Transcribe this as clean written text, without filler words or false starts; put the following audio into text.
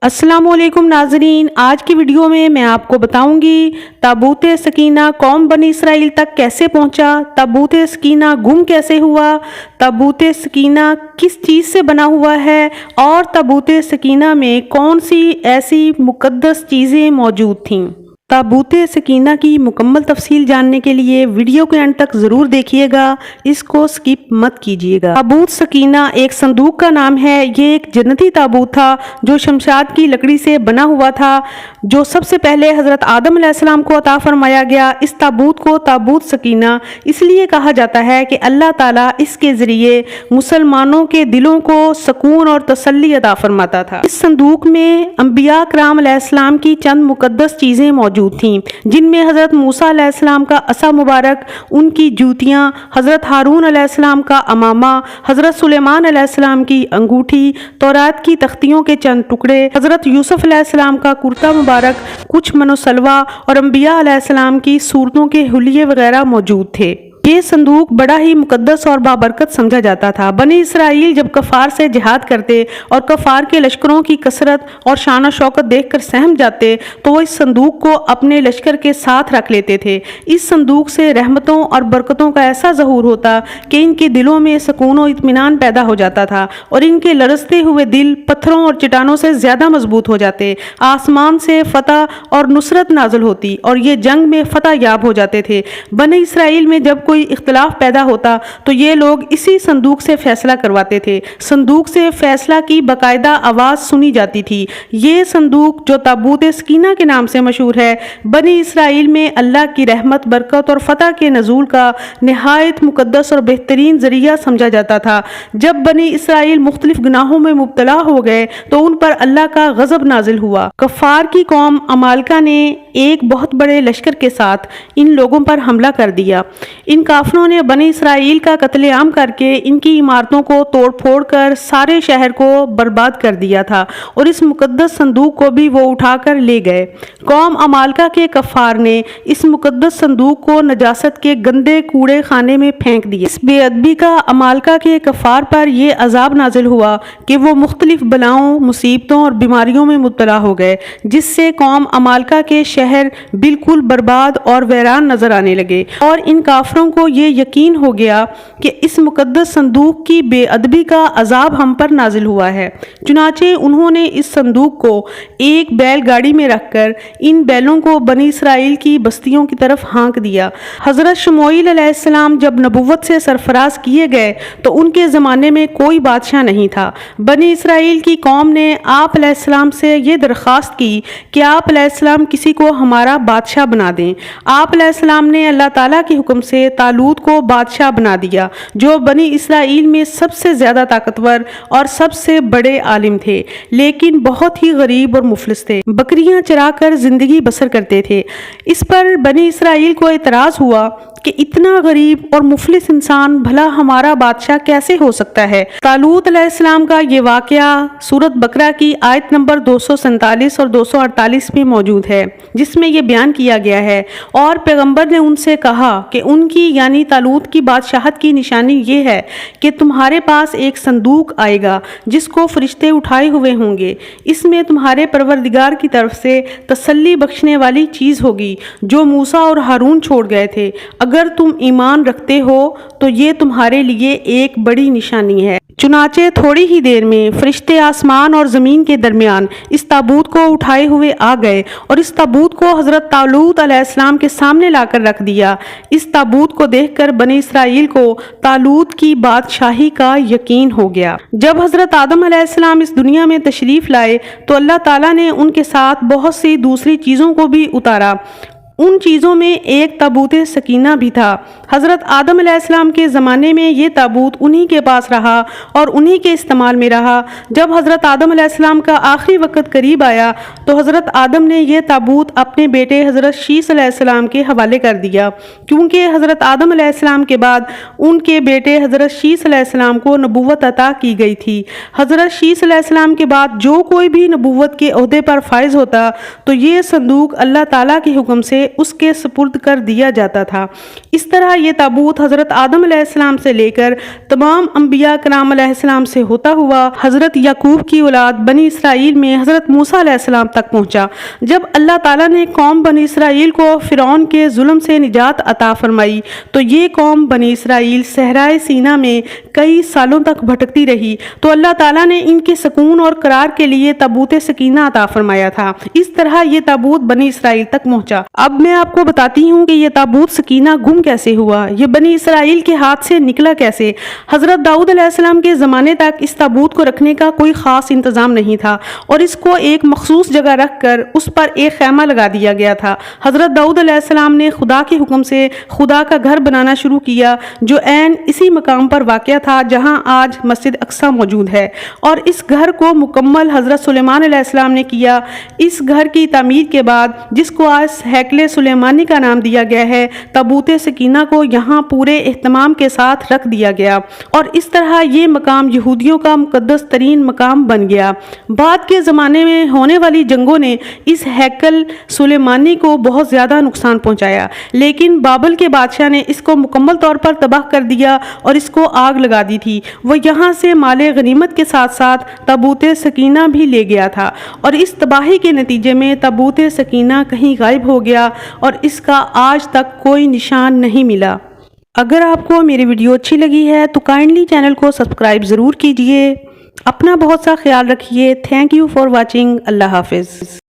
السلام علیکم ناظرین، آج کی ویڈیو میں آپ کو بتاؤں گی تابوت سکینہ قوم بنی اسرائیل تک کیسے پہنچا، تابوت سکینہ گم کیسے ہوا، تابوت سکینہ کس چیز سے بنا ہوا ہے اور تابوت سکینہ میں کون سی ایسی مقدس چیزیں موجود تھیں۔ تابوت سکینہ کی مکمل تفصیل جاننے کے لیے ویڈیو کے اینڈ تک ضرور دیکھیے گا، اس کو سکپ مت کیجیے گا۔ تابوت سکینہ ایک صندوق کا نام ہے۔ یہ ایک جنتی تابوت تھا جو شمشاد کی لکڑی سے بنا ہوا تھا، جو سب سے پہلے حضرت آدم علیہ السلام کو عطا فرمایا گیا۔ اس تابوت کو تابوت سکینہ اس لیے کہا جاتا ہے کہ اللہ تعالیٰ اس کے ذریعے مسلمانوں کے دلوں کو سکون اور تسلی عطا فرماتا تھا۔ اس صندوق میں انبیاء کرام علیہ السلام کی چند مقدس چیزیں موجود تھیں، جن میں حضرت موسیٰ علیہ السلام کا عصا مبارک، ان کی جوتیاں، حضرت ہارون علیہ السلام کا عمامہ، حضرت سلیمان علیہ السلام کی انگوٹھی، تورات کی تختیوں کے چند ٹکڑے، حضرت یوسف علیہ السلام کا کرتا مبارک، کچھ من و سلوہ اور انبیاء علیہ السلام کی صورتوں کے حلیے وغیرہ موجود تھے۔ یہ صندوق بڑا ہی مقدس اور بابرکت سمجھا جاتا تھا۔ بنی اسرائیل جب کفار سے جہاد کرتے اور کفار کے لشکروں کی کثرت اور شان و شوکت دیکھ کر سہم جاتے تو وہ اس صندوق کو اپنے لشکر کے ساتھ رکھ لیتے تھے۔ اس صندوق سے رحمتوں اور برکتوں کا ایسا ظہور ہوتا کہ ان کے دلوں میں سکون و اطمینان پیدا ہو جاتا تھا اور ان کے لرزتے ہوئے دل پتھروں اور چٹانوں سے زیادہ مضبوط ہو جاتے۔ آسمان سے فتح اور نصرت نازل ہوتی اور یہ جنگ میں فتح یاب ہو جاتے تھے۔ بنی اسرائیل میں جب کوئی اختلاف پیدا ہوتا تو یہ لوگ اسی صندوق سے فیصلہ کرواتے تھے۔ صندوق سے فیصلہ کی باقاعدہ آواز سنی جاتی تھی۔ یہ صندوق جو تابوت سکینہ کے نام سے مشہور ہے، بنی اسرائیل میں اللہ کی رحمت، برکت اور فتح کے نزول کا نہایت مقدس اور بہترین ذریعہ سمجھا جاتا تھا۔ جب بنی اسرائیل مختلف گناہوں میں مبتلا ہو گئے تو ان پر اللہ کا غضب نازل ہوا۔ کفار کی قوم عمالقہ نے ایک بہت بڑے لشکر کے ساتھ ان لوگوں پر حملہ کر دیا۔ ان کافروں نے بنی اسرائیل کا قتل عام کر کے ان کی عمارتوں کو توڑ پھوڑ کر سارے شہر کو برباد کر دیا تھا اور اس مقدس صندوق کو بھی وہ اٹھا کر لے گئے۔ قوم عمالقہ کے کفار نے اس مقدس صندوق کو نجاست کے گندے کوڑے خانے میں پھینک دیا۔ اس بے ادبی کا عمالقہ کے کفار پر یہ عذاب نازل ہوا کہ وہ مختلف بلاؤں، مصیبتوں اور بیماریوں میں مبتلا ہو گئے، جس سے قوم عمالقہ کے شہر بالکل برباد اور ویران نظر آنے لگے، اور ان کافروں کو یہ یقین ہو گیا کہ اس مقدس صندوق کی بے ادبی کا عذاب ہم پر نازل ہوا ہے۔ چنانچہ انہوں نے اس صندوق کو ایک بیل گاڑی میں رکھ کر ان بیلوں کو بنی اسرائیل کی بستیوں کی طرف ہانک دیا۔ حضرت شموئیل علیہ السلام جب نبوت سے سرفراز کیے گئے تو ان کے زمانے میں کوئی بادشاہ نہیں تھا۔ بنی اسرائیل کی قوم نے آپ علیہ السلام سے یہ درخواست کی کہ آپ علیہ السلام کسی کو ہمارا بادشاہ بنا دیں۔ آپ علیہ السلام نے اللہ تعالیٰ کے حکم سے طالوت کو بادشاہ بنا دیا، جو بنی اسرائیل میں سب سے زیادہ طاقتور اور سب سے بڑے عالم تھے، لیکن بہت ہی غریب اور مفلس تھے۔ بکریاں چرا کر زندگی بسر کرتے تھے۔ اس پر بنی اسرائیل کو اعتراض ہوا کہ اتنا غریب اور مفلس انسان بھلا ہمارا بادشاہ کیسے ہو سکتا ہے۔ طالوت علیہ السلام کا یہ واقعہ سورۃ بقرہ کی آیت نمبر 247 اور 248 میں موجود ہے، جس میں یہ بیان کیا گیا ہے، اور پیغمبر نے ان سے کہا کہ ان کی یعنی طالوت کی بادشاہت کی نشانی یہ ہے کہ تمہارے پاس ایک صندوق آئے گا جس کو فرشتے اٹھائے ہوئے ہوں گے۔ اس میں تمہارے پروردگار کی طرف سے تسلی بخشنے والی چیز ہوگی جو موسیٰ اور ہارون چھوڑ گئے تھے۔ اگر تم ایمان رکھتے ہو تو یہ تمہارے لیے ایک بڑی نشانی ہے۔ چنانچہ تھوڑی ہی دیر میں فرشتے آسمان اور زمین کے درمیان اس تابوت کو اٹھائے ہوئے آ گئے اور اس تابوت کو حضرت طالوت علیہ السلام کے سامنے لا کر رکھ دیا۔ اس تابوت کو دیکھ کر بنی اسرائیل کو طالوت کی بادشاہی کا یقین ہو گیا۔ جب حضرت آدم علیہ السلام اس دنیا میں تشریف لائے تو اللہ تعالیٰ نے ان کے ساتھ بہت سی دوسری چیزوں کو بھی اتارا۔ ان چیزوں میں ایک تابوت سکینہ بھی تھا۔ حضرت آدم علیہ السلام کے زمانے میں یہ تابوت انہی کے پاس رہا اور انہی کے استعمال میں رہا۔ جب حضرت آدم علیہ السلام کا آخری وقت قریب آیا تو حضرت آدم نے یہ تابوت اپنے بیٹے حضرت شیث علیہ السلام کے حوالے کر دیا، کیونکہ حضرت آدم علیہ السلام کے بعد ان کے بیٹے حضرت شیث علیہ السلام کو نبوت عطا کی گئی تھی۔ حضرت شیث علیہ السلام کے بعد جو کوئی بھی نبوت کے عہدے پر فائز ہوتا تو یہ صندوق اللہ تعالیٰ کے حکم سے اس کے سپرد کر دیا جاتا تھا۔ اس طرح یہ تابوت حضرت آدم علیہ السلام سے لے کر تمام انبیاء کرام علیہ السلام سے ہوتا ہوا حضرت یعقوب کی اولاد بنی اسرائیل میں حضرت موسیٰ علیہ السلام تک پہنچا۔ جب اللہ تعالیٰ نے قوم بنی اسرائیل کو فرعون کے ظلم سے نجات عطا فرمائی تو یہ قوم بنی اسرائیل صحرائے سینا میں کئی سالوں تک بھٹکتی رہی، تو اللہ تعالیٰ نے ان کے سکون اور قرار کے لیے تابوت سکینہ عطا فرمایا تھا۔ اس طرح یہ تابوت بنی اسرائیل تک پہنچا۔ اب میں آپ کو بتاتی ہوں کہ یہ تابوت سکینہ گم کیسے ہوا، یہ بنی اسرائیل کے ہاتھ سے نکلا کیسے۔ حضرت داؤد علیہ السلام کے زمانے تک اس تابوت کو رکھنے کا کوئی خاص انتظام نہیں تھا اور اس کو ایک مخصوص جگہ رکھ کر اس پر ایک خیمہ لگا دیا گیا تھا۔ حضرت داؤد علیہ السلام نے خدا کے حکم سے خدا کا گھر بنانا شروع کیا جو عین اسی مقام پر واقع تھا جہاں آج مسجد اقصی موجود ہے، اور اس گھر کو مکمل حضرت سلیمان علیہ السلام نے کیا۔ اس گھر کی تعمیر کے بعد، جس کو آج ہیکل سلیمانی کا نام دیا گیا ہے، تابوت سکینہ کو یہاں پورے اہتمام کے ساتھ رکھ دیا گیا اور اس طرح یہ مقام یہودیوں کا مقدس ترین مقام بن گیا۔ بعد کے زمانے میں ہونے والی جنگوں نے اس ہیکل سلیمانی کو بہت زیادہ نقصان پہنچایا، لیکن بابل کے بادشاہ نے اس کو مکمل طور پر تباہ کر دیا اور اس کو آگ لگا دی تھی۔ وہ یہاں سے مال غنیمت کے ساتھ ساتھ تابوت سکینہ بھی لے گیا تھا، اور اس تباہی کے نتیجے میں تابوت سکینہ کہیں غائب ہو گیا اور اس کا آج تک کوئی نشان نہیں ملا۔ اگر آپ کو میری ویڈیو اچھی لگی ہے تو کائنڈلی چینل کو سبسکرائب ضرور کیجئے۔ اپنا بہت سا خیال رکھیے۔ Thank you for watching. اللہ حافظ۔